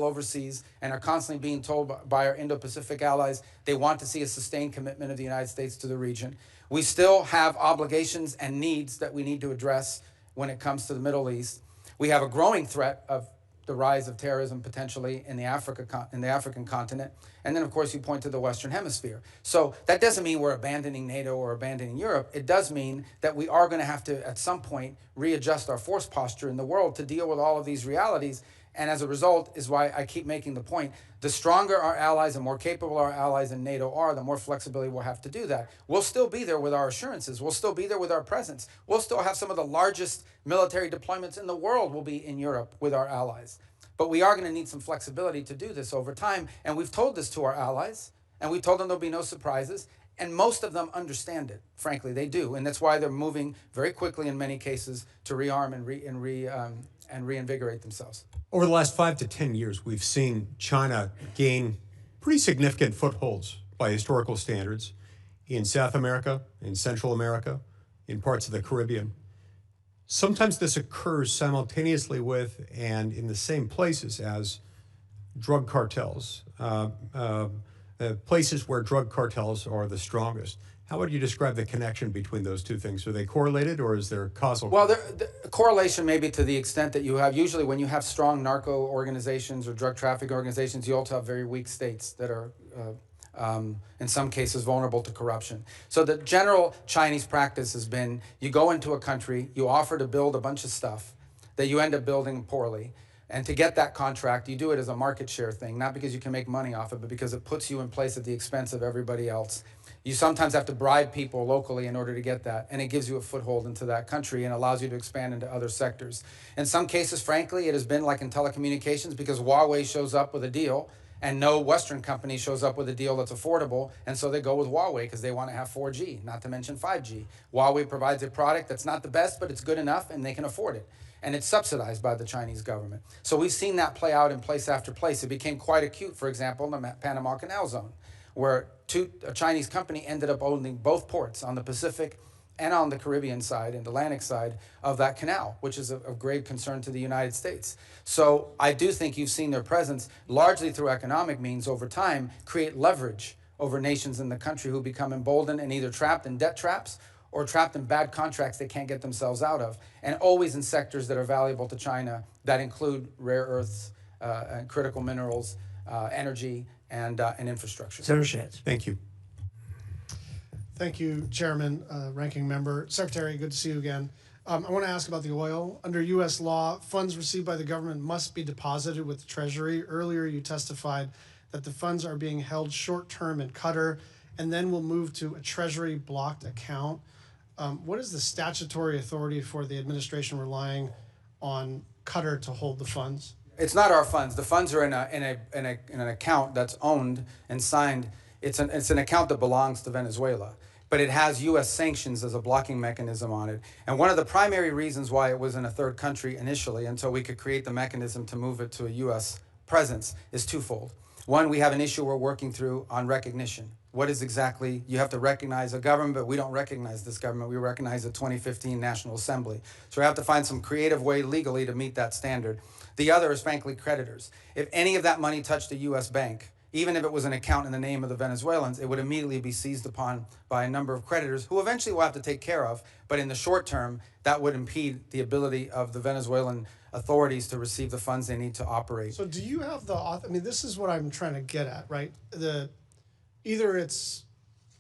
overseas and are constantly being told by our Indo-Pacific allies they want to see a sustained commitment of the United States to the region. We still have obligations and needs that we need to address when it comes to the Middle East. We have a growing threat of the rise of terrorism potentially in the African continent. And then, of course, you point to the Western Hemisphere. So that doesn't mean we're abandoning NATO or abandoning Europe. It does mean that we are going to have to, at some point, readjust our force posture in the world to deal with all of these realities. And as a result is why I keep making the point, the stronger our allies and more capable our allies in NATO are, the more flexibility we'll have to do that. We'll still be there with our assurances. We'll still be there with our presence. We'll still have some of the largest military deployments in the world will be in Europe with our allies. But we are going to need some flexibility to do this over time. And we've told this to our allies, and we told them there'll be no surprises. And most of them understand it. Frankly, they do. And that's why they're moving very quickly in many cases to rearm and reinvigorate themselves. Over the last 5 to 10 years, we've seen China gain pretty significant footholds by historical standards in South America, in Central America, in parts of the Caribbean. Sometimes this occurs simultaneously with and in the same places as drug cartels, places where drug cartels are the strongest. How would you describe the connection between those two things? Are they correlated, or is there causal? Well, the correlation may be to the extent that you have, usually when you have strong narco organizations or drug trafficking organizations, you also have very weak states that are, in some cases, vulnerable to corruption. So the general Chinese practice has been, you go into a country, you offer to build a bunch of stuff that you end up building poorly. And to get that contract, you do it as a market share thing, not because you can make money off it, but because it puts you in place at the expense of everybody else. You sometimes have to bribe people locally in order to get that, and it gives you a foothold into that country and allows you to expand into other sectors. In some cases, frankly, it has been like in telecommunications, because Huawei shows up with a deal and no Western company shows up with a deal that's affordable, and so they go with Huawei because they want to have 4G, not to mention 5G. Huawei provides a product that's not the best, but it's good enough and they can afford it. And it's subsidized by the Chinese government. So we've seen that play out in place after place. It became quite acute, for example, in the Panama Canal Zone, where a Chinese company ended up owning both ports on the Pacific and on the Caribbean side and Atlantic side of that canal, which is of grave concern to the United States. So I do think you've seen their presence, largely through economic means over time, create leverage over nations in the country who become emboldened and either trapped in debt traps or trapped in bad contracts they can't get themselves out of, and always in sectors that are valuable to China that include rare earths, and critical minerals, energy, and infrastructure. Senator Shantz. Thank you. Thank you, Chairman, Ranking Member. Secretary, good to see you again. I want to ask about the oil. Under U.S. law, funds received by the government must be deposited with the Treasury. Earlier, you testified that the funds are being held short-term in Qatar and then will move to a Treasury-blocked account. What is the statutory authority for the administration relying on Qatar to hold the funds? It's not our funds. The funds are in an account that's owned and signed. It's an account that belongs to Venezuela, but it has U.S. sanctions as a blocking mechanism on it. And one of the primary reasons why it was in a third country initially, until we could create the mechanism to move it to a U.S. presence, is twofold. One, we have an issue we're working through on recognition. What is exactly, you have to recognize a government, but we don't recognize this government. We recognize the 2015 National Assembly. So we have to find some creative way legally to meet that standard. The other is, frankly, creditors. If any of that money touched a U.S. bank, even if it was an account in the name of the Venezuelans, it would immediately be seized upon by a number of creditors who eventually will have to take care of. But in the short term, that would impede the ability of the Venezuelan authorities to receive the funds they need to operate. So do you have the, I mean, this is what I'm trying to get at, right? Either it's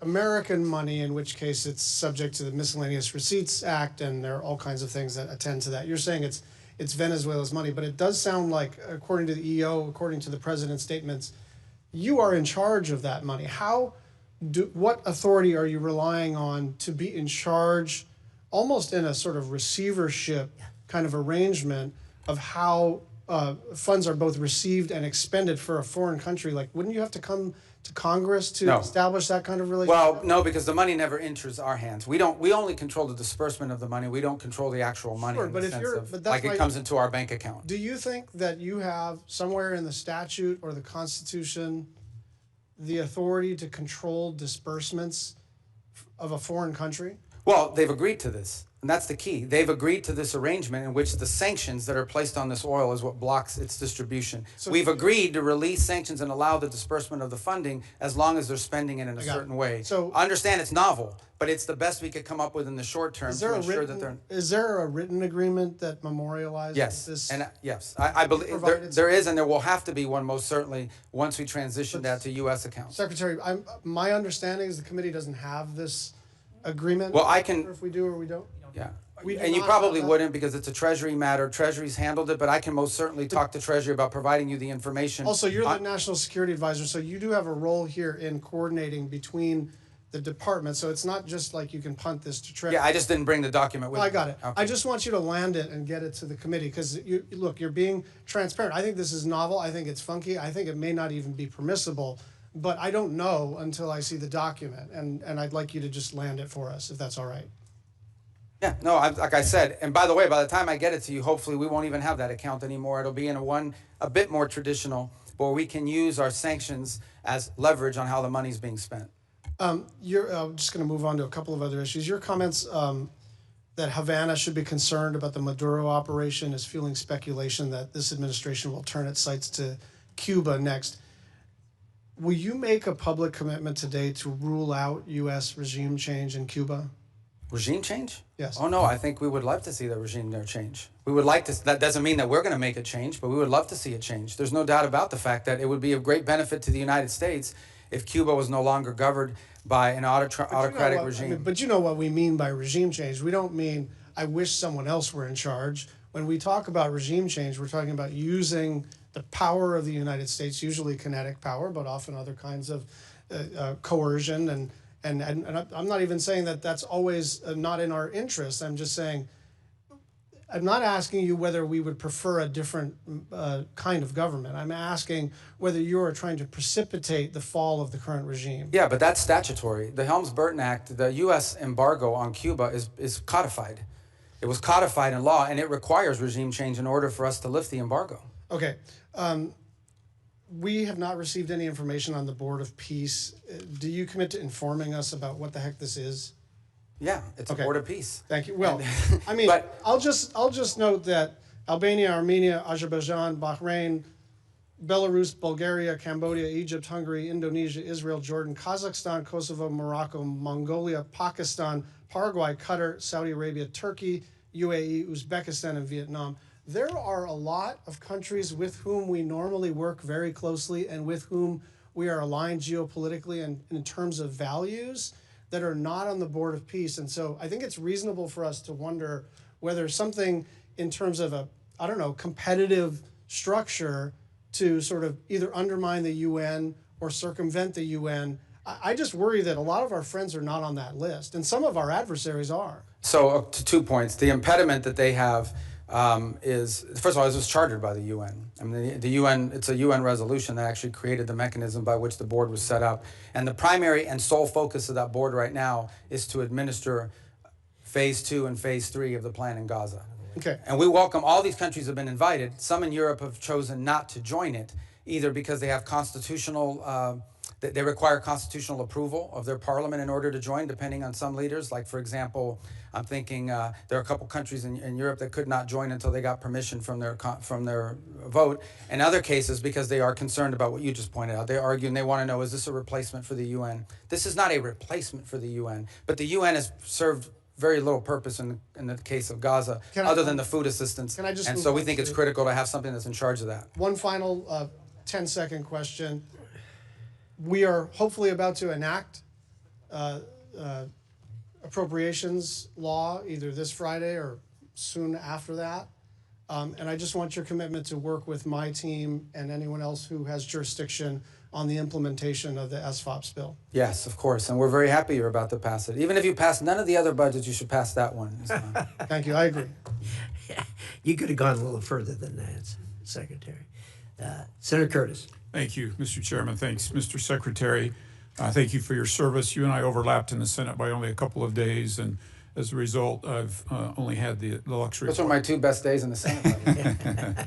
American money, in which case it's subject to the Miscellaneous Receipts Act, and there are all kinds of things that attend to that. You're saying it's Venezuela's money, but it does sound like, according to the EO, according to the president's statements, you are in charge of that money. What authority are you relying on to be in charge, almost in a sort of receivership kind of arrangement, of how funds are both received and expended for a foreign country? Like, wouldn't you have to come to Congress to establish that kind of relationship? Well, no, because the money never enters our hands. We only control the disbursement of the money. We don't control the actual money. Sure, in but the if sense you're, of, but that's like it comes into our bank account. Do you think that you have somewhere in the statute or the Constitution the authority to control disbursements of a foreign country? Well, they've agreed to this. And that's the key. They've agreed to this arrangement in which the sanctions that are placed on this oil is what blocks its distribution. So we've agreed to release sanctions and allow the disbursement of the funding as long as they're spending it in a certain way. So I understand it's novel, but it's the best we could come up with in the short term to ensure that they're... Is there a written agreement that memorializes Yes, this? and yes, I believe there is, and there will have to be one most certainly once we transition that to U.S. accounts. Secretary, my understanding is the committee doesn't have this agreement. Well, I can... Or if we do or we don't. Yeah, We do and you not probably have that. wouldn't because it's a Treasury matter. Treasury's handled it, but I can most certainly talk to Treasury about providing you the information. Also, you're the National Security Advisor, so you do have a role here in coordinating between the departments. So it's not just like you can punt this to Treasury. Yeah, I just didn't bring the document with No, me. I got it. Okay. I just want you to land it and get it to the committee because look, you're being transparent. I think this is novel. I think it's funky. I think it may not even be permissible, but I don't know until I see the document, and I'd like you to just land it for us if that's all right. Yeah, no, like I said, and by the way, by the time I get it to you, hopefully we won't even have that account anymore. It'll be in a bit more traditional, where we can use our sanctions as leverage on how the money's being spent. You're just going to move on to a couple of other issues. Your comments that Havana should be concerned about the Maduro operation is fueling speculation that this administration will turn its sights to Cuba next. Will you make a public commitment today to rule out U.S. regime change in Cuba? Regime change? Yes. Oh no, I think we would love to see the regime there change. We would like to. That doesn't mean that we're going to make a change, but we would love to see it change. There's no doubt about the fact that it would be of great benefit to the United States if Cuba was no longer governed by an autocratic regime. But you know what we mean by regime change. We don't mean I wish someone else were in charge. When we talk about regime change, we're talking about using the power of the United States, usually kinetic power, but often other kinds of coercion. And I'm not even saying that that's always not in our interest. I'm just saying, I'm not asking you whether we would prefer a different kind of government. I'm asking whether you are trying to precipitate the fall of the current regime. Yeah, but that's statutory. The Helms-Burton Act, the U.S. embargo on Cuba is codified. It was codified in law, and it requires regime change in order for us to lift the embargo. Okay. We have not received any information on the Board of Peace. Do you commit to informing us about what the heck this is? Yeah, it's Okay. a board of peace. Thank you. Well, I mean, But- I'll just note that Albania, Armenia, Azerbaijan, Bahrain, Belarus, Bulgaria, Cambodia, Egypt, Hungary, Indonesia, Israel, Jordan, Kazakhstan, Kosovo, Morocco, Mongolia, Pakistan, Paraguay, Qatar, Saudi Arabia, Turkey, UAE, Uzbekistan, and Vietnam. There are a lot of countries with whom we normally work very closely and with whom we are aligned geopolitically and in terms of values that are not on the Board of Peace. And so I think it's reasonable for us to wonder whether something in terms of a, I don't know, competitive structure to sort of either undermine the UN or circumvent the UN. I just worry that a lot of our friends are not on that list, and some of our adversaries are. So to 2 points, the impediment that they have is, first of all, it was chartered by the UN. I mean, the UN, it's a UN resolution that actually created the mechanism by which the board was set up. And the primary and sole focus of that board right now is to administer phase 2 and phase 3 of the plan in Gaza. Okay. And we welcome, all these countries have been invited. Some in Europe have chosen not to join it, either because they have constitutional, they require constitutional approval of their parliament in order to join, depending on some leaders. Like, for example, I'm thinking there are a couple countries in Europe that could not join until they got permission from their vote. In other cases, because they are concerned about what you just pointed out, they argue and they want to know, is this a replacement for the UN? This is not a replacement for the UN, but the UN has served very little purpose in the case of Gaza, other than the food assistance. Can I just and move so we on think it's to- critical to have something that's in charge of that. One final 10-second question. We are hopefully about to enact appropriations law either this Friday or soon after that. And I just want your commitment to work with my team and anyone else who has jurisdiction on the implementation of the SFOPS bill. Yes, of course, and we're very happy you're about to pass it. Even if you pass none of the other budgets, you should pass that one. Thank you. I agree. You could have gone a little further than that, Secretary. Senator Curtis. Thank you, Mr. Chairman. Thanks, Mr. Secretary. Thank you for your service. You and I overlapped in the Senate by only a couple of days, and as a result, I've only had the luxury. Those were my 2 best days in the Senate.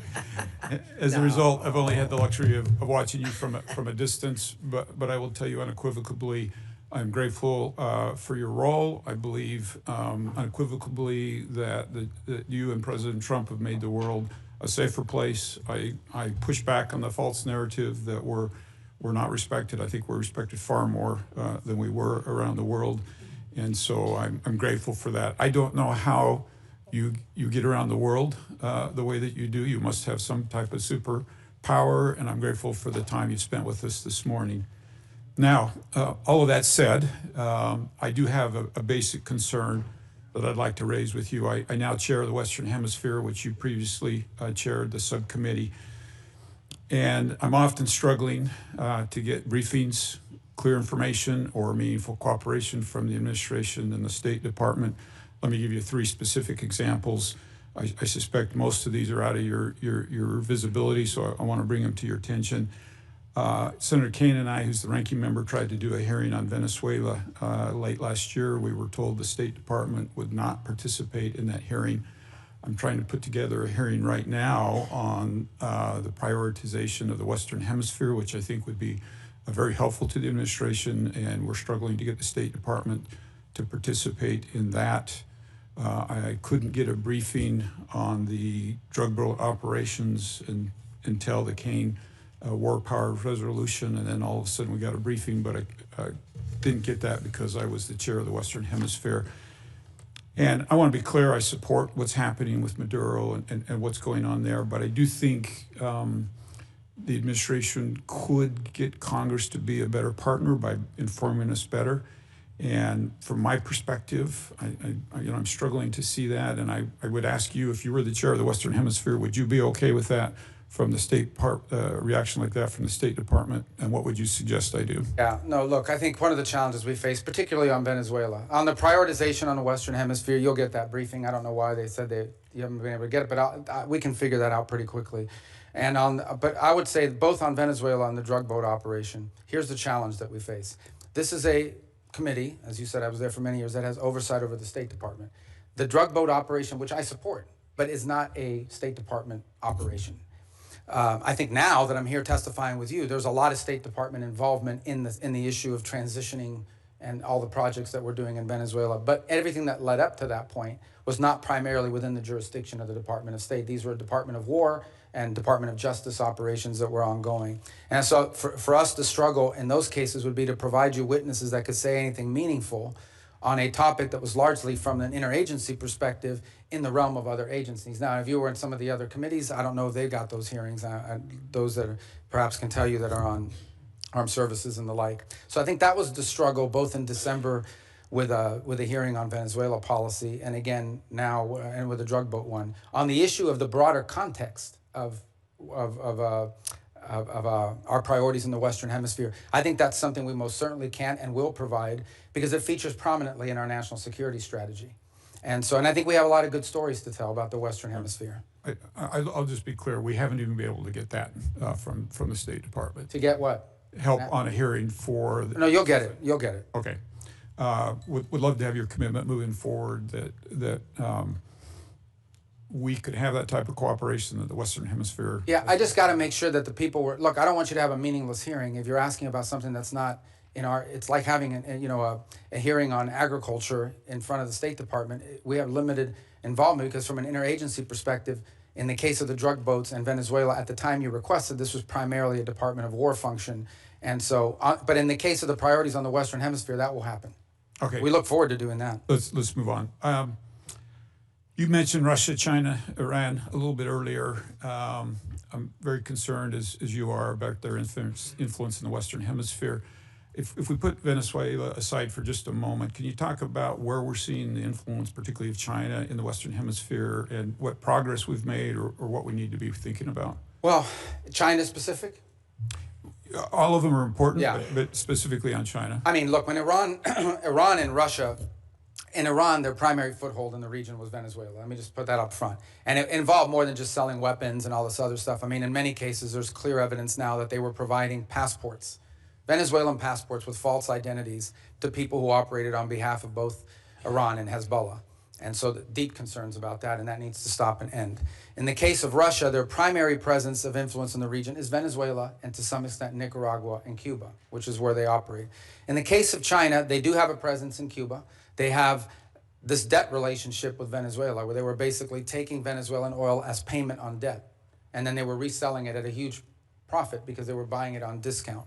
As a result, I've only had the luxury of watching you from a distance, but I will tell you unequivocally, I'm grateful for your role. I believe unequivocally that you and President Trump have made the world a safer place. I push back on the false narrative that we're not respected. I think we're respected far more than we were around the world. And so I'm grateful for that. I don't know how you get around the world the way that you do. You must have some type of superpower, and I'm grateful for the time you spent with us this morning. Now, all of that said, I do have a basic concern that I'd like to raise with you. I now chair the Western Hemisphere, which you previously chaired the subcommittee. And I'm often struggling to get briefings, clear information, or meaningful cooperation from the administration and the State Department. Let me give you 3 specific examples. I suspect most of these are out of your visibility, so I want to bring them to your attention. Senator Kaine and I, who's the ranking member, tried to do a hearing on Venezuela late last year. We were told the State Department would not participate in that hearing. I'm trying to put together a hearing right now on the prioritization of the Western Hemisphere, which I think would be very helpful to the administration, and we're struggling to get the State Department to participate in that. I couldn't get a briefing on the drug boat operations until the Kaine war power resolution, and then all of a sudden we got a briefing, but I didn't get that because I was the chair of the Western Hemisphere. And I want to be clear, I support what's happening with Maduro and what's going on there, but I do think the administration could get Congress to be a better partner by informing us better. And from my perspective, I'm struggling to see that, and I would ask you, if you were the chair of the Western Hemisphere, would you be okay with that from the state reaction like that from the State Department, and what would you suggest I do? Yeah, no, look, I think one of the challenges we face, particularly on Venezuela, on the prioritization on the Western Hemisphere, you'll get that briefing. I don't know why they said you haven't been able to get it, but we can figure that out pretty quickly. And but I would say both on Venezuela and the drug boat operation, here's the challenge that we face. This is a committee, as you said, I was there for many years, that has oversight over the State Department. The drug boat operation, which I support, but is not a State Department operation. I think now that I'm here testifying with you, there's a lot of State Department involvement in the issue of transitioning and all the projects that we're doing in Venezuela. But everything that led up to that point was not primarily within the jurisdiction of the Department of State. These were Department of War and Department of Justice operations that were ongoing. And so for us, the struggle in those cases would be to provide you witnesses that could say anything meaningful on a topic that was largely from an interagency perspective in the realm of other agencies. Now, if you were in some of the other committees, I don't know if they got those hearings, those that perhaps can tell you that are on armed services and the like. So I think that was the struggle both in December with a hearing on Venezuela policy, and again now and with the drug boat one. On the issue of the broader context of our priorities in the Western Hemisphere, I think that's something we most certainly can and will provide because it features prominently in our national security strategy. And I think we have a lot of good stories to tell about the Western Hemisphere. I'll just be clear, we haven't even been able to get that from the State Department. To get what? Help on a hearing for... No, you'll get it. You'll get it. Okay. Would love to have your commitment moving forward that we could have that type of cooperation in the Western Hemisphere. Yeah, I just got to make sure that the people were... Look, I don't want you to have a meaningless hearing. If you're asking about something that's not in our... It's like having a hearing on agriculture in front of the State Department. We have limited involvement because from an interagency perspective, in the case of the drug boats and Venezuela, at the time you requested, this was primarily a Department of War function. And so, but in the case of the priorities on the Western Hemisphere, that will happen. Okay. We look forward to doing that. Let's move on. You mentioned Russia, China, Iran a little bit earlier. I'm very concerned, as you are, about their influence in the Western Hemisphere. If we put Venezuela aside for just a moment, can you talk about where we're seeing the influence, particularly of China, in the Western Hemisphere, and what progress we've made or what we need to be thinking about? Well, China specific? All of them are important, Yeah. but specifically on China. I mean, look, when Iran and Russia... In Iran, their primary foothold in the region was Venezuela. Let me just put that up front. And it involved more than just selling weapons and all this other stuff. I mean, in many cases, there's clear evidence now that they were providing passports, Venezuelan passports with false identities to people who operated on behalf of both Iran and Hezbollah. And so deep concerns about that, and that needs to stop and end. In the case of Russia, their primary presence of influence in the region is Venezuela and to some extent Nicaragua and Cuba, which is where they operate. In the case of China, they do have a presence in Cuba. They have this debt relationship with Venezuela, where they were basically taking Venezuelan oil as payment on debt, and then they were reselling it at a huge profit because they were buying it on discount.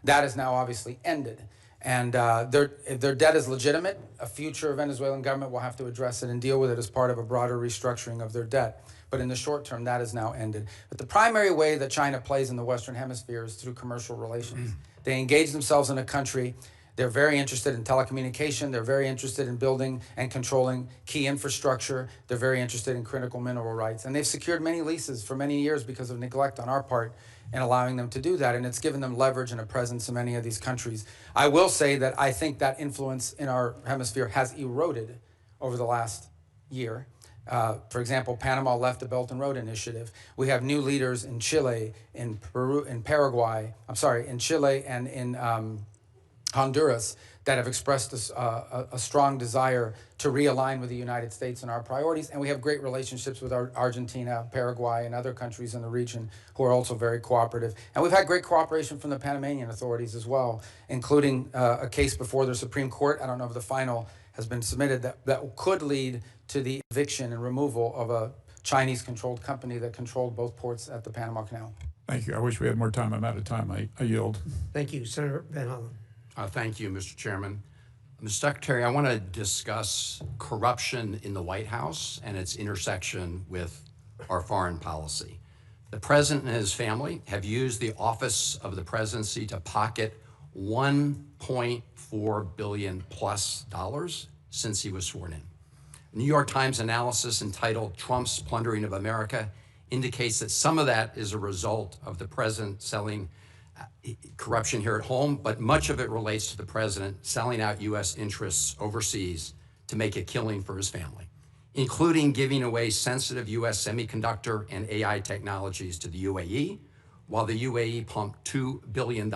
That is now obviously ended. And if their debt is legitimate, a future Venezuelan government will have to address it and deal with it as part of a broader restructuring of their debt. But in the short term, that is now ended. But the primary way that China plays in the Western Hemisphere is through commercial relations. They engage themselves in a country. They're very interested in telecommunication. They're very interested in building and controlling key infrastructure. They're very interested in critical mineral rights. And they've secured many leases for many years because of neglect on our part in allowing them to do that. And it's given them leverage and a presence in many of these countries. I will say that I think that influence in our hemisphere has eroded over the last year. For example, Panama left the Belt and Road Initiative. We have new leaders in Chile, in Peru, in Paraguay, in Chile and in Honduras that have expressed a strong desire to realign with the United States and our priorities. And we have great relationships with Argentina, Paraguay, and other countries in the region who are also very cooperative. And we've had great cooperation from the Panamanian authorities as well, including a case before the Supreme Court. I don't know if the final has been submitted that could lead to the eviction and removal of a Chinese-controlled company that controlled both ports at the Panama Canal. Thank you. I wish we had more time. I'm out of time. I yield. Thank you, Senator Van Hollen. Thank you, Mr. Chairman. Mr. Secretary, I want to discuss corruption in the White House and its intersection with our foreign policy. The president and his family have used the office of the presidency to pocket $1.4 billion plus since he was sworn in. New York Times analysis entitled "Trump's Plundering of America" indicates that some of that is a result of the president selling corruption here at home, but much of it relates to the president selling out U.S. interests overseas to make a killing for his family, including giving away sensitive U.S. semiconductor and AI technologies to the UAE, while the UAE pumped $2 billion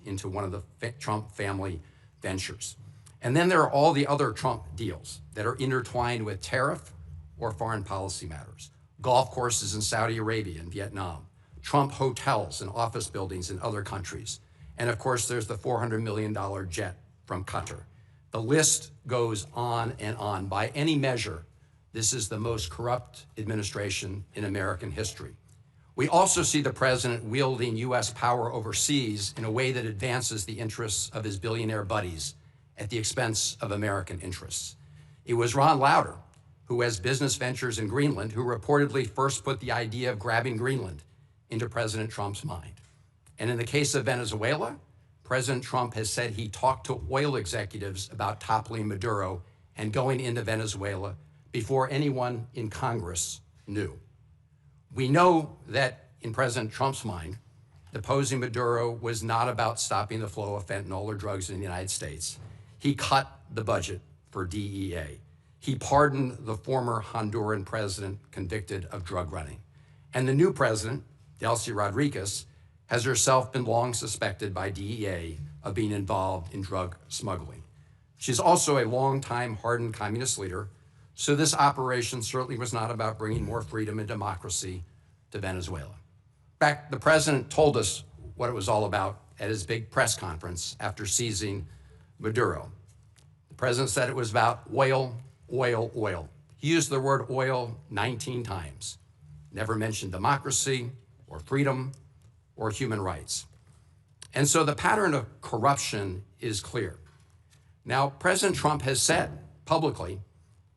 into one of the Trump family ventures. And then there are all the other Trump deals that are intertwined with tariff or foreign policy matters. Golf courses in Saudi Arabia and Vietnam, Trump hotels and office buildings in other countries. And of course, there's the $400 million jet from Qatar. The list goes on and on. By any measure, this is the most corrupt administration in American history. We also see the president wielding U.S. power overseas in a way that advances the interests of his billionaire buddies at the expense of American interests. It was Ron Lauder, who has business ventures in Greenland, who reportedly first put the idea of grabbing Greenland into President Trump's mind. And in the case of Venezuela, President Trump has said he talked to oil executives about toppling Maduro and going into Venezuela before anyone in Congress knew. We know that in President Trump's mind, deposing Maduro was not about stopping the flow of fentanyl or drugs in the United States. He cut the budget for DEA. He pardoned the former Honduran president convicted of drug running. And the new president, Delcy Rodriguez, has herself been long suspected by DEA of being involved in drug smuggling. She's also a longtime hardened communist leader, so this operation certainly was not about bringing more freedom and democracy to Venezuela. In fact, the president told us what it was all about at his big press conference after seizing Maduro. The president said it was about oil, oil, oil. He used the word oil 19 times, never mentioned democracy or freedom or human rights. And so the pattern of corruption is clear. Now, President Trump has said publicly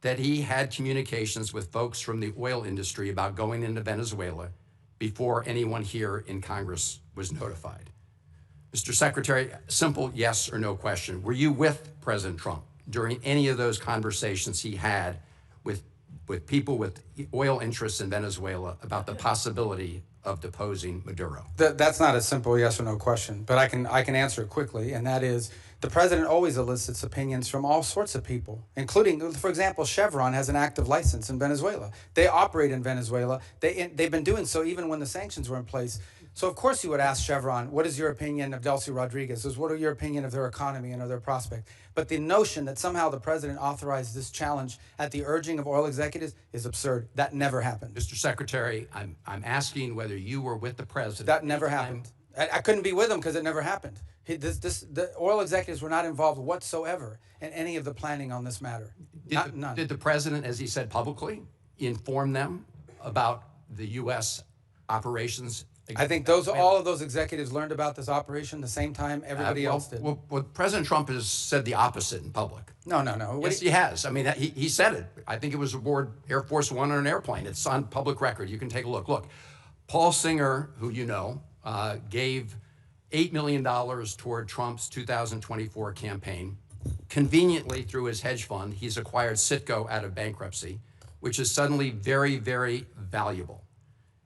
that he had communications with folks from the oil industry about going into Venezuela before anyone here in Congress was notified. Mr. Secretary, simple yes or no question. Were you with President Trump during any of those conversations he had with people with oil interests in Venezuela about the possibility of deposing Maduro? That's not a simple yes or no question, but I can answer it quickly, and that is the president always elicits opinions from all sorts of people, including, for example, Chevron has an active license in Venezuela. They operate in Venezuela. They've been doing so even when the sanctions were in place. So of course you would ask Chevron, what is your opinion of Delcy Rodriguez? What are your opinion of their economy and of their prospect? But the notion that somehow the president authorized this challenge at the urging of oil executives is absurd. That never happened. Mr. Secretary, I'm asking whether you were with the president. That never happened. I couldn't be with him because it never happened. The oil executives were not involved whatsoever in any of the planning on this matter. None. Did the president, as he said publicly, inform them about the U.S. operations? I think all of those executives learned about this operation the same time everybody else did. Well, President Trump has said the opposite in public. No. Yes, he has. I mean, he said it. I think it was aboard Air Force One on an airplane. It's on public record. You can take a look. Look, Paul Singer, who you know, gave $8 million toward Trump's 2024 campaign. Conveniently, through his hedge fund, he's acquired Citgo out of bankruptcy, which is suddenly very, very valuable.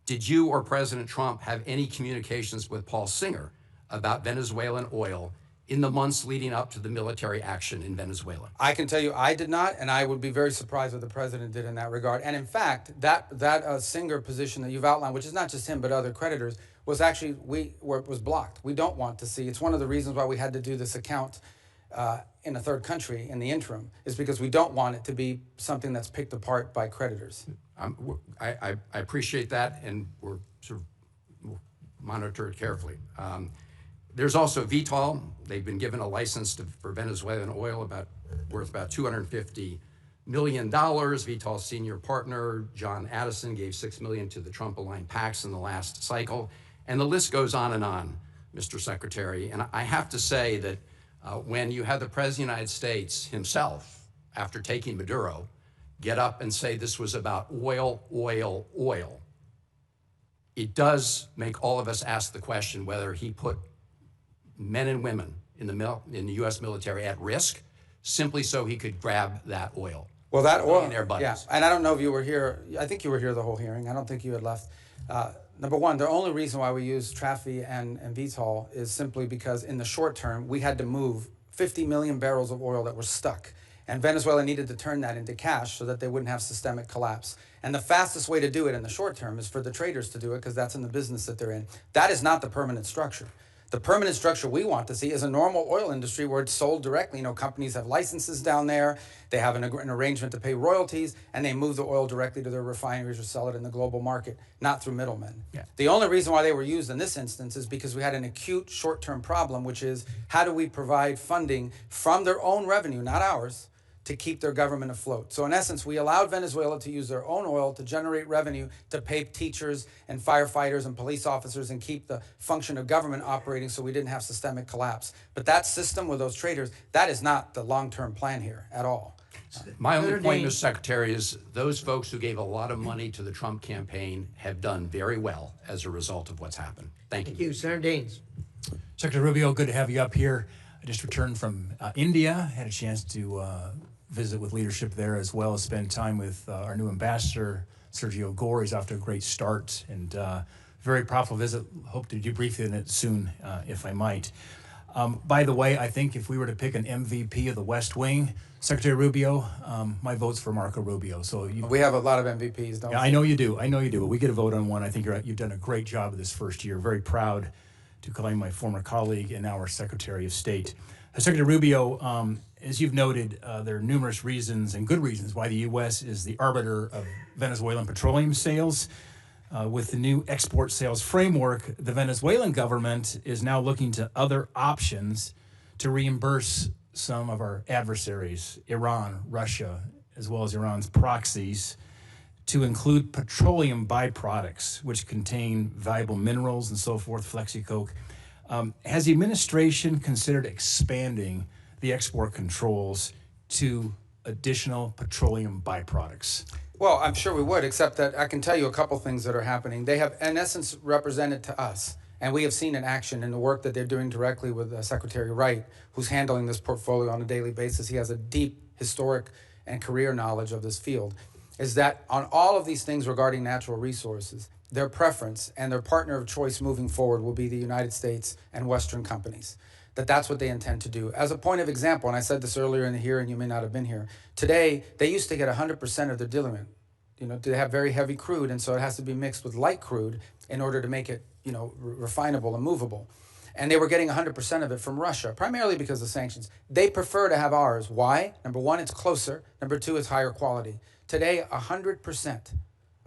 Did you or President Trump have any communications with Paul Singer about Venezuelan oil in the months leading up to the military action in Venezuela? I can tell you I did not, and I would be very surprised what the president did in that regard. And in fact, that Singer position that you've outlined, which is not just him but other creditors, was actually was blocked. We don't want to see. It's one of the reasons why we had to do this account in a third country in the interim, is because we don't want it to be something that's picked apart by creditors. I appreciate that, and we'll monitor it carefully. There's also Vitol. They've been given a license for Venezuelan oil worth about $250 million. Vitol's senior partner, John Addison, gave $6 million to the Trump-aligned PACs in the last cycle. And the list goes on, Mr. Secretary. And I have to say that when you have the President of the United States himself, after taking Maduro, get up and say this was about oil, oil, oil, it does make all of us ask the question whether he put men and women in the U.S. military at risk simply so he could grab that oil. Well, that oil, yeah. And I don't know if you were here. I think you were here the whole hearing. I don't think you had left. Number one, the only reason why we use Traffi and Vitol is simply because in the short term, we had to move 50 million barrels of oil that were stuck. And Venezuela needed to turn that into cash so that they wouldn't have systemic collapse. And the fastest way to do it in the short term is for the traders to do it, because that's in the business that they're in. That is not the permanent structure. The permanent structure we want to see is a normal oil industry where it's sold directly. You know, companies have licenses down there, they have an arrangement to pay royalties, and they move the oil directly to their refineries or sell it in the global market, not through middlemen. Yeah. The only reason why they were used in this instance is because we had an acute short-term problem, which is how do we provide funding from their own revenue, not ours, to keep their government afloat. So in essence, we allowed Venezuela to use their own oil to generate revenue to pay teachers and firefighters and police officers and keep the function of government operating so we didn't have systemic collapse. But that system with those traders, that is not the long-term plan here at all. My only point, Mr. Secretary, is those folks who gave a lot of money to the Trump campaign have done very well as a result of what's happened. Thank you. Thank you, Senator Daines. Secretary Rubio, good to have you up here. I just returned from India, had a chance to visit with leadership there, as well as spend time with our new ambassador, Sergio Gore. He's off to a great start, and very profitable visit. Hope to debrief you in it soon, if I might. By the way, I think if we were to pick an MVP of the West Wing, Secretary Rubio, my vote's for Marco Rubio. So we have a lot of MVPs, don't we? Yeah, I know you do. I know you do. But we get a vote on one. I think you've done a great job of this first year. Very proud to claim my former colleague and now our Secretary of State. Secretary Rubio, as you've noted, there are numerous reasons and good reasons why the U.S. is the arbiter of Venezuelan petroleum sales. With the new export sales framework, the Venezuelan government is now looking to other options to reimburse some of our adversaries, Iran, Russia, as well as Iran's proxies, to include petroleum byproducts, which contain valuable minerals and so forth, Flexicoke. Has the administration considered expanding the export controls to additional petroleum byproducts? Well, I'm sure we would, except that I can tell you a couple things that are happening. They have, in essence, represented to us, and we have seen in action in the work that they're doing directly with Secretary Wright, who's handling this portfolio on a daily basis. He has a deep historic and career knowledge of this field, is that on all of these things regarding natural resources, their preference and their partner of choice moving forward will be the United States and Western companies. That's what they intend to do. As a point of example, and I said this earlier in the hearing, you may not have been here, today they used to get 100% of their diluent. You know, they have very heavy crude, and so it has to be mixed with light crude in order to make it refinable and movable. And they were getting 100% of it from Russia, primarily because of sanctions. They prefer to have ours. Why? Number one, it's closer. Number two, it's higher quality. Today, 100%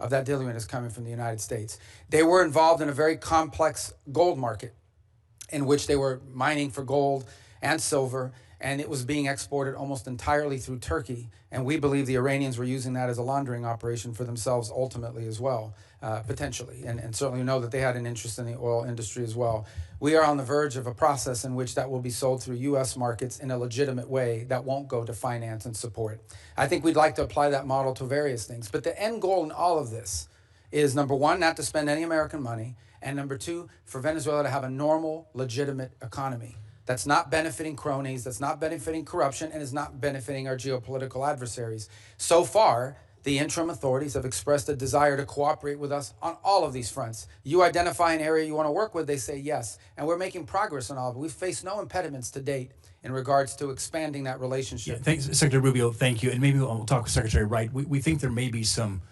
of that diluent is coming from the United States. They were involved in a very complex gold market in which they were mining for gold and silver, and it was being exported almost entirely through Turkey. And we believe the Iranians were using that as a laundering operation for themselves ultimately as well, potentially. And certainly know that they had an interest in the oil industry as well. We are on the verge of a process in which that will be sold through U.S. markets in a legitimate way that won't go to finance and support. I think we'd like to apply that model to various things. But the end goal in all of this is, number one, not to spend any American money, and number two, for Venezuela to have a normal, legitimate economy that's not benefiting cronies, that's not benefiting corruption, and is not benefiting our geopolitical adversaries. So far, the interim authorities have expressed a desire to cooperate with us on all of these fronts. You identify an area you want to work with, they say yes. And we're making progress on all of it. We've faced no impediments to date in regards to expanding that relationship. Yeah, thanks, Secretary Rubio, thank you. And maybe we'll talk with Secretary Wright. We think there may be some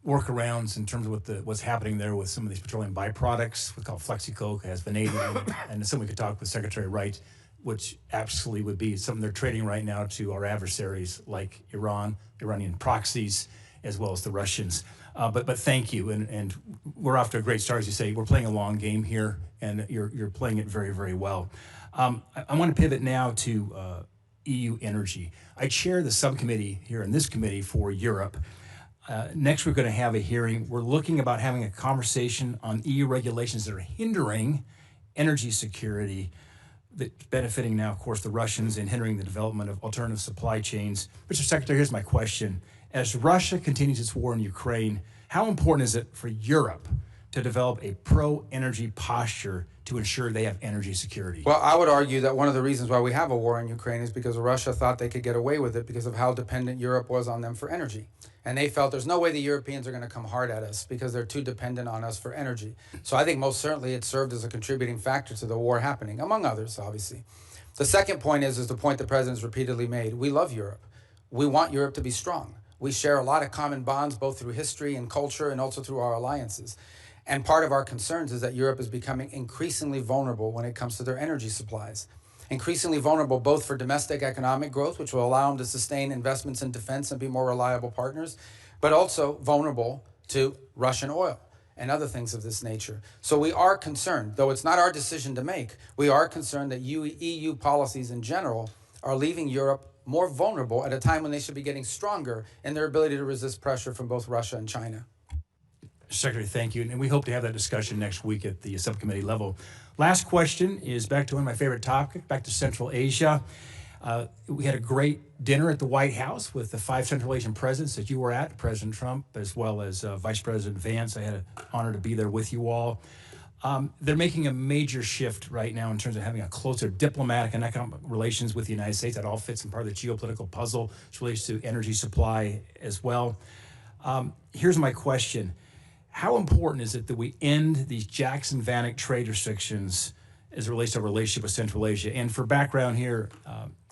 workarounds in terms of what's happening there with some of these petroleum byproducts. We call Flexicoke, has vanadium, and some we could talk with Secretary Wright, which absolutely would be something they're trading right now to our adversaries like Iran, Iranian proxies, as well as the Russians. But thank you, and we're off to a great start, as you say. We're playing a long game here, and you're playing it very, very well. I want to pivot now to EU energy. I chair the subcommittee here in this committee for Europe. Next, we're going to have a hearing. We're looking about having a conversation on EU regulations that are hindering energy security, that's benefiting now, of course, the Russians and hindering the development of alternative supply chains. Mr. Secretary, here's my question. As Russia continues its war in Ukraine, how important is it for Europe to develop a pro-energy posture to ensure they have energy security? Well, I would argue that one of the reasons why we have a war in Ukraine is because Russia thought they could get away with it because of how dependent Europe was on them for energy. And they felt there's no way the Europeans are going to come hard at us because they're too dependent on us for energy. So I think most certainly it served as a contributing factor to the war happening, among others, obviously. The second point is the point the President's repeatedly made. We love Europe. We want Europe to be strong. We share a lot of common bonds, both through history and culture and also through our alliances. And part of our concerns is that Europe is becoming increasingly vulnerable when it comes to their energy supplies. Increasingly vulnerable both for domestic economic growth, which will allow them to sustain investments in defense and be more reliable partners, but also vulnerable to Russian oil and other things of this nature. So we are concerned, though it's not our decision to make, we are concerned that EU policies in general are leaving Europe more vulnerable at a time when they should be getting stronger in their ability to resist pressure from both Russia and China. Secretary, thank you. And we hope to have that discussion next week at the subcommittee level. Last question is back to one of my favorite topics, back to Central Asia. We had a great dinner at the White House with the 5 Central Asian presidents that you were at, President Trump, as well as Vice President Vance. I had an honor to be there with you all. They're making a major shift right now in terms of having a closer diplomatic and economic relations with the United States. That all fits in part of the geopolitical puzzle, which relates to energy supply as well. Here's my question. How important is it that we end these Jackson-Vanik trade restrictions as it relates to our relationship with Central Asia? And for background here,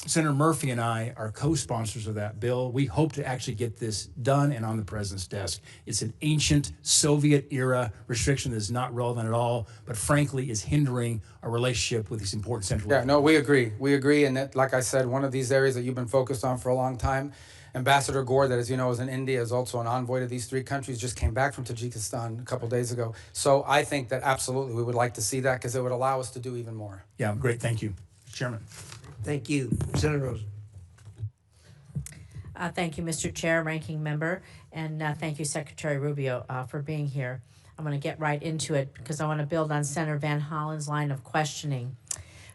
Senator Murphy and I are co-sponsors of that bill. We hope to actually get this done and on the president's desk. It's an ancient Soviet-era restriction that is not relevant at all, but frankly is hindering our relationship with these important Central Asian. Yeah, no, we agree. We agree, and that, like I said, one of these areas that you've been focused on for a long time. Ambassador Gore, that, as you know, is in India, is also an envoy to these 3 countries, just came back from Tajikistan a couple days ago. So I think that absolutely we would like to see that because it would allow us to do even more. Yeah, great. Thank you, Chairman. Thank you. Senator Rosen. Thank you, Mr. Chair, Ranking Member, and thank you, Secretary Rubio, for being here. I'm going to get right into it because I want to build on Senator Van Hollen's line of questioning.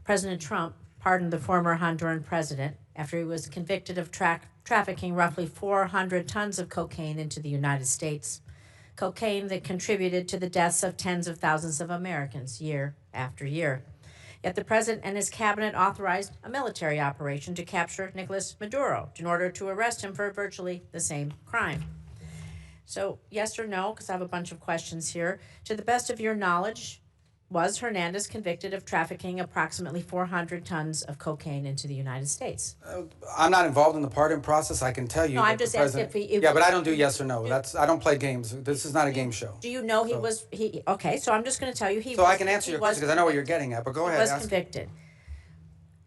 President Trump pardoned the former Honduran president after he was convicted of trafficking roughly 400 tons of cocaine into the United States. Cocaine that contributed to the deaths of tens of thousands of Americans year after year. Yet the president and his cabinet authorized a military operation to capture Nicolas Maduro in order to arrest him for virtually the same crime. So yes or no, because I have a bunch of questions here. To the best of your knowledge, was Hernandez convicted of trafficking approximately 400 tons of cocaine into the United States? I'm not involved in the pardon process. I can tell you. No, that I'm just the asking president, if yeah, but I don't do yes or no. I don't play games. This is not a game show. Do you know okay, so I'm just going to tell you So I can answer your question because I know what you're getting at, but go he ahead. was Ask. convicted.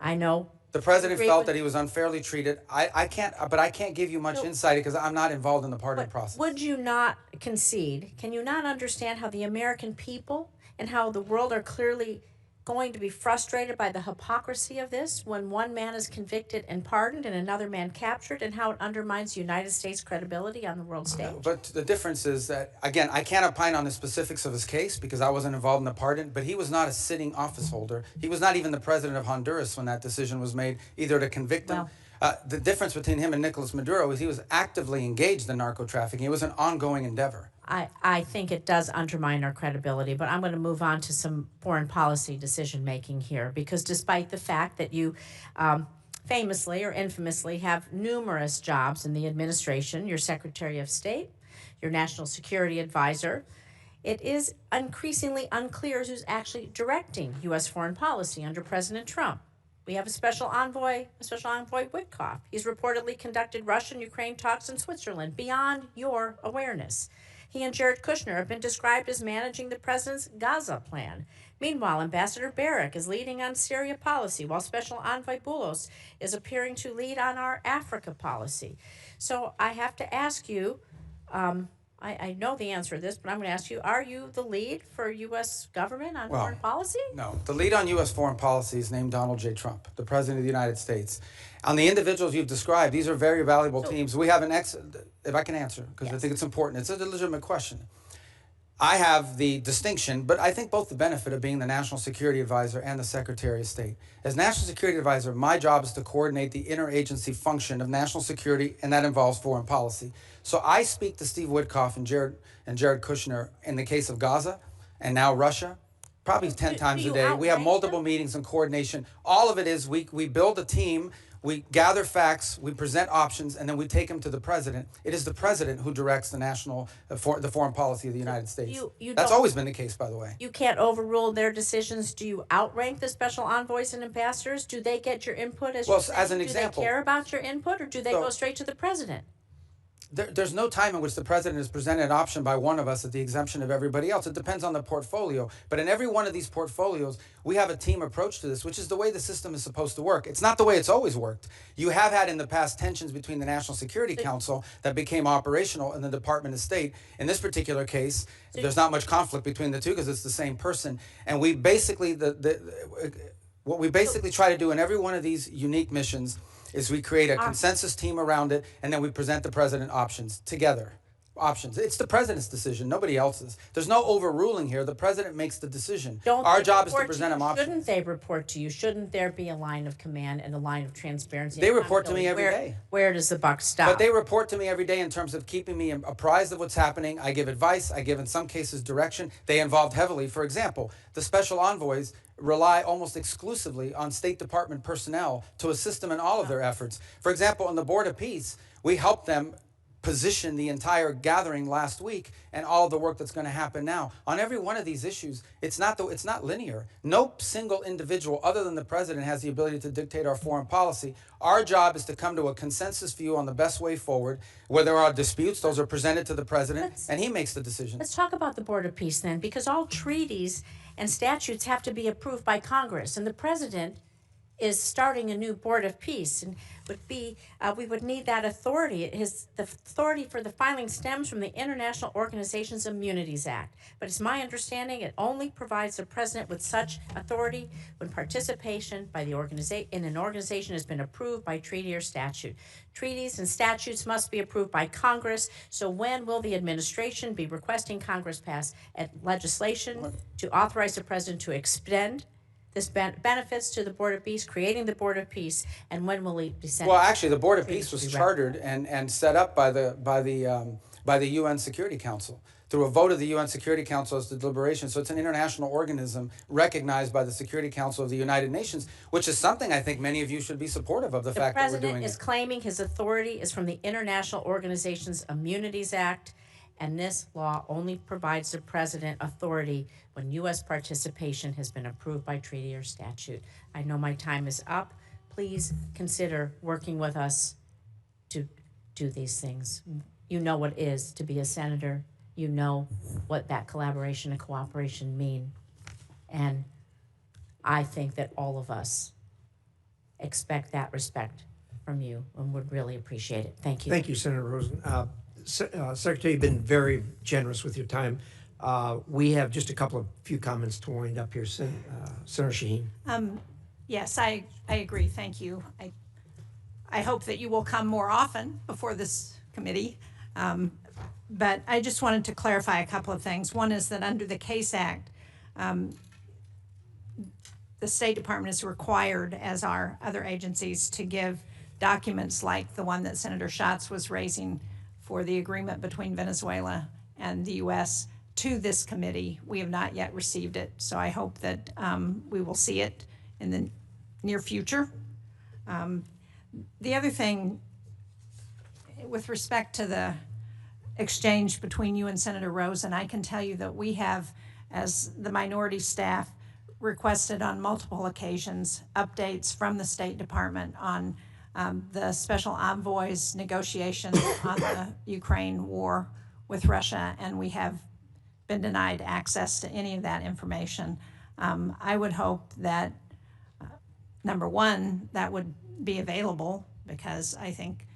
I know. The president Agree felt with- that he was unfairly treated. I can't give you much insight because I'm not involved in the pardon process. Would you not concede? Can you not understand how the American people and how the world are clearly going to be frustrated by the hypocrisy of this when one man is convicted and pardoned and another man captured, and how it undermines the United States' credibility on the world stage? But the difference is that, again, I can't opine on the specifics of his case because I wasn't involved in the pardon, but he was not a sitting office holder. He was not even the president of Honduras when that decision was made, either to convict him. The difference between him and Nicolas Maduro is he was actively engaged in narco trafficking. It was an ongoing endeavor. I think it does undermine our credibility, but I'm going to move on to some foreign policy decision making here, because despite the fact that you famously or infamously have numerous jobs in the administration, your Secretary of State, your National Security Advisor, it is increasingly unclear who's actually directing U.S. foreign policy under President Trump. We have a Special Envoy Witkoff. He's reportedly conducted Russian-Ukraine talks in Switzerland beyond your awareness. He and Jared Kushner have been described as managing the president's Gaza plan. Meanwhile, Ambassador Barrack is leading on Syria policy, while Special Envoy Boulos is appearing to lead on our Africa policy. So I have to ask you, I know the answer to this, but I'm going to ask you, are you the lead for U.S. government on foreign policy? No. The lead on U.S. foreign policy is named Donald J. Trump, the President of the United States. On the individuals you've described, these are very valuable teams. We have if I can answer, because I think it's important. It's a legitimate question. I have the distinction, but I think both the benefit of being the National Security Advisor and the Secretary of State. As National Security Advisor, my job is to coordinate the interagency function of national security, and that involves foreign policy. So I speak to Steve Witkoff and Jared Kushner in the case of Gaza and now Russia, probably 10 times a day. We have multiple meetings and coordination. All of it is we build a team. We gather facts, we present options, and then we take them to the president. It is the president who directs the the foreign policy of the United States. That's always been the case, by the way. You can't overrule their decisions. Do you outrank the special envoys and ambassadors? Do they get your input as an example? Do they care about your input, or do they go straight to the president? There's no time in which the president is presented an option by one of us at the exemption of everybody else. It depends on the portfolio. But in every one of these portfolios, we have a team approach to this, which is the way the system is supposed to work. It's not the way it's always worked. You have had in the past tensions between the National Security Council that became operational in the Department of State. In this particular case, there's not much conflict between the two because it's the same person. And we basically, what we basically try to do in every one of these unique missions is we create a consensus team around it, and then we present the president options together. Options. It's the president's decision, nobody else's. There's no overruling here. The president makes the decision. Our job is to present him options. Shouldn't they report to you? Shouldn't there be a line of command and a line of transparency? They report to me every day. Where does the buck stop? But they report to me every day in terms of keeping me apprised of what's happening. I give advice. I give, in some cases, direction. They involved heavily. For example, the special envoys rely almost exclusively on State Department personnel to assist them in all of their efforts. For example, on the Board of Peace, we helped them position the entire gathering last week and all the work that's going to happen now. On every one of these issues, it's not linear. No single individual other than the president has the ability to dictate our foreign policy. Our job is to come to a consensus view on the best way forward. Where there are disputes, those are presented to the president, and he makes the decision. Let's talk about the Board of Peace then, because all treaties and statutes have to be approved by Congress, and the president is starting a new Board of Peace, and we would need that authority. The authority for the filing stems from the International Organizations Immunities Act, but it's my understanding it only provides the president with such authority when participation by the in an organization has been approved by treaty or statute. Treaties and statutes must be approved by Congress. So when will the administration be requesting Congress pass legislation to authorize the president to extend this benefits to the Board of Peace, creating the Board of Peace, and when will it be sent? Well, actually, the Board of Peace was chartered and set up by the UN Security Council through a vote of the UN Security Council as the deliberation. So it's an international organism recognized by the Security Council of the United Nations, which is something I think many of you should be supportive of. The fact that we're doing The president is claiming his authority is from the International Organizations Immunities Act, And this law only provides the president authority when U.S. participation has been approved by treaty or statute. I know my time is up. Please consider working with us to do these things. You know what it is to be a senator. You know what that collaboration and cooperation mean. And I think that all of us expect that respect from you and would really appreciate it. Thank you. Thank you, Senator Rosen. Secretary, you've been very generous with your time. We have just a few comments to wind up here. Senator Shaheen. Yes, I agree. Thank you. I hope that you will come more often before this committee. But I just wanted to clarify a couple of things. One is that under the CASE Act, the State Department is required, as are other agencies, to give documents like the one that Senator Schatz was raising for the agreement between Venezuela and the U.S. to this committee. We have not yet received it, so I hope that we will see it in the near future. The other thing, with respect to the exchange between you and Senator Rosen, I can tell you that we have, as the minority staff, requested on multiple occasions updates from the State Department on the special envoy's negotiations on the Ukraine war with Russia, and we have been denied access to any of that information. I would hope that, number one, that would be available, because I think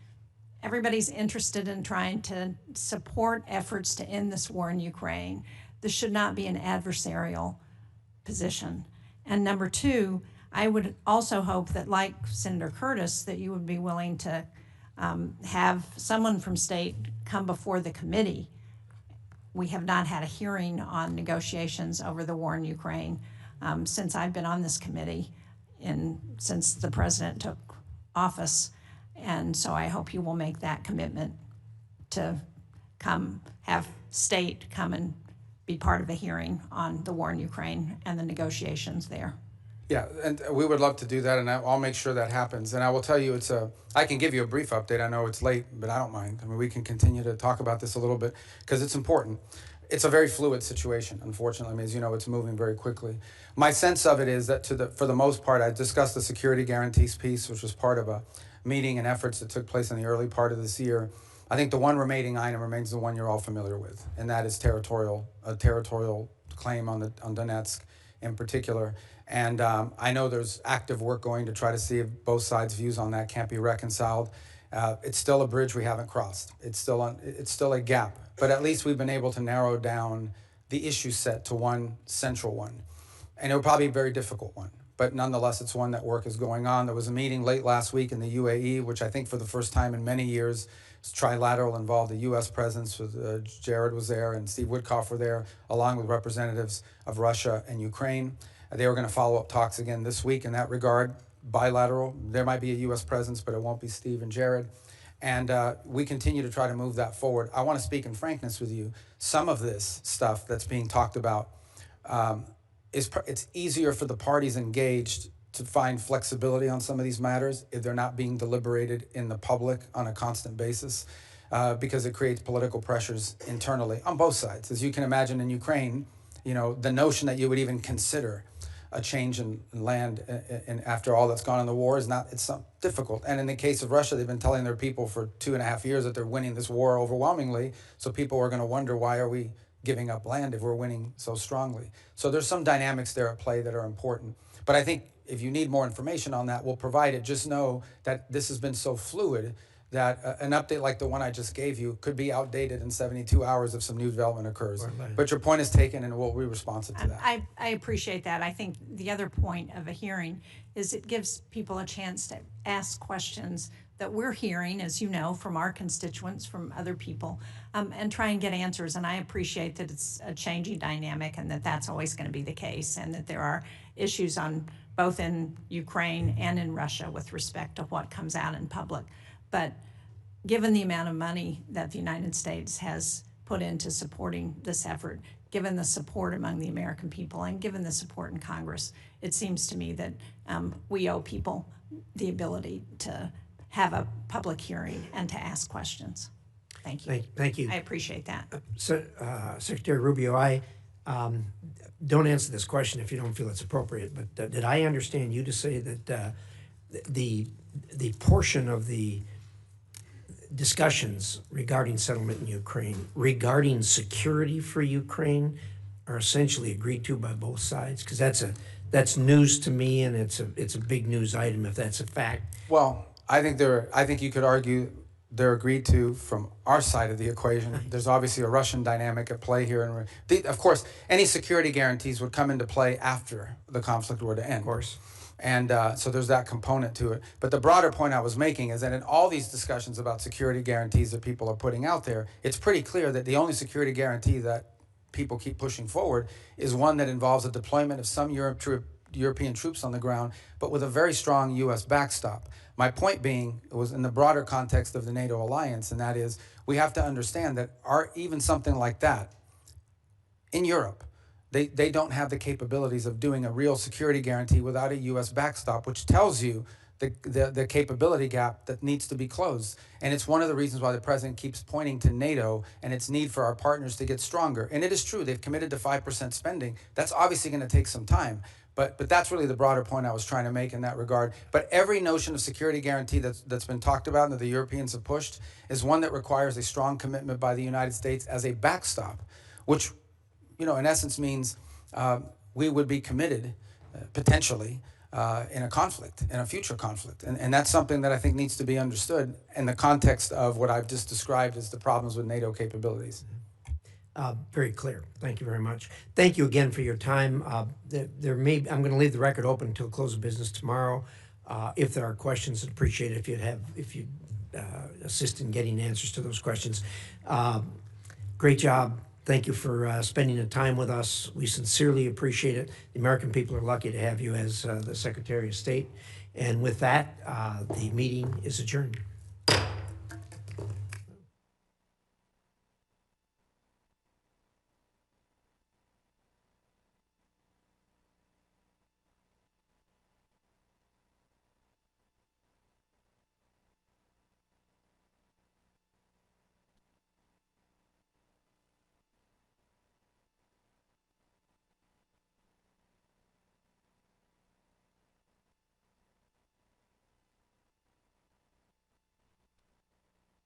everybody's interested in trying to support efforts to end this war in Ukraine. This should not be an adversarial position. And number two, I would also hope that, like Senator Curtis, that you would be willing to have someone from state come before the committee. We have not had a hearing on negotiations over the war in Ukraine since I've been on this committee since the president took office. And so I hope you will make that commitment to come have state come and be part of a hearing on the war in Ukraine and the negotiations there. Yeah, and we would love to do that, and I'll make sure that happens. And I will tell you, I can give you a brief update. I know it's late, but I don't mind. I mean, we can continue to talk about this a little bit because it's important. It's a very fluid situation, unfortunately. I mean, as you know, it's moving very quickly. My sense of it is that for the most part, I discussed the security guarantees piece, which was part of a meeting and efforts that took place in the early part of this year. I think the one remaining item remains the one you're all familiar with, and that is a territorial claim on Donetsk in particular. And I know there's active work going to try to see if both sides' views on that can't be reconciled. It's still a bridge we haven't crossed. It's still a gap, but at least we've been able to narrow down the issue set to one central one. And it will probably be a very difficult one, but nonetheless, it's one that work is going on. There was a meeting late last week in the UAE, which I think for the first time in many years, it's trilateral, involved the U.S. presence. With Jared was there and Steve Witkoff were there, along with representatives of Russia and Ukraine. They were going to follow up talks again this week in that regard, bilateral. There might be a U.S. presence, but it won't be Steve and Jared. And we continue to try to move that forward. I want to speak in frankness with you. Some of this stuff that's being talked about, it's easier for the parties engaged to find flexibility on some of these matters if they're not being deliberated in the public on a constant basis, because it creates political pressures internally on both sides. As you can imagine in Ukraine, you know, the notion that you would even consider a change in land and after all that's gone in the war it's difficult. And in the case of Russia, they've been telling their people for 2.5 years that they're winning this war overwhelmingly. So people are going to wonder, why are we giving up land if we're winning so strongly? So there's some dynamics there at play that are important. But I think if you need more information on that, we'll provide it. Just know that this has been so fluid that an update like the one I just gave you could be outdated in 72 hours if some new development occurs. Right. But your point is taken, and we'll be responsive to that. I appreciate that. I think the other point of a hearing is it gives people a chance to ask questions that we're hearing, as you know, from our constituents, from other people, and try and get answers. And I appreciate that it's a changing dynamic and that that's always going to be the case, and that there are issues on both in Ukraine and in Russia with respect to what comes out in public. But given the amount of money that the United States has put into supporting this effort, given the support among the American people, and given the support in Congress, it seems to me that we owe people the ability to have a public hearing and to ask questions. Thank you. Thank you. I appreciate that. Secretary Rubio, I don't answer this question if you don't feel it's appropriate, but did I understand you to say that the portion of the discussions regarding settlement in Ukraine, regarding security for Ukraine, are essentially agreed to by both sides? Because that's news to me, and it's a big news item if that's a fact. Well, I think you could argue they're agreed to from our side of the equation. There's obviously a Russian dynamic at play here, and of course, any security guarantees would come into play after the conflict were to end. Of course. And so there's that component to it. But the broader point I was making is that in all these discussions about security guarantees that people are putting out there, it's pretty clear that the only security guarantee that people keep pushing forward is one that involves a deployment of some European troops on the ground, but with a very strong U.S. backstop. My point being, it was in the broader context of the NATO alliance, and that is we have to understand that even something like that in Europe, they don't have the capabilities of doing a real security guarantee without a U.S. backstop, which tells you the capability gap that needs to be closed. And it's one of the reasons why the president keeps pointing to NATO and its need for our partners to get stronger. And it is true, they've committed to 5% spending. That's obviously going to take some time. But that's really the broader point I was trying to make in that regard. But every notion of security guarantee that's been talked about and that the Europeans have pushed is one that requires a strong commitment by the United States as a backstop, which, in essence means we would be committed, potentially, in a conflict, in a future conflict. And that's something that I think needs to be understood in the context of what I've just described as the problems with NATO capabilities. Very clear. Thank you very much. Thank you again for your time. I'm going to leave the record open until close of business tomorrow. If there are questions, I'd appreciate it if you assist in getting answers to those questions. Great job. Thank you for spending the time with us. We sincerely appreciate it. The American people are lucky to have you as the Secretary of State. And with that, the meeting is adjourned.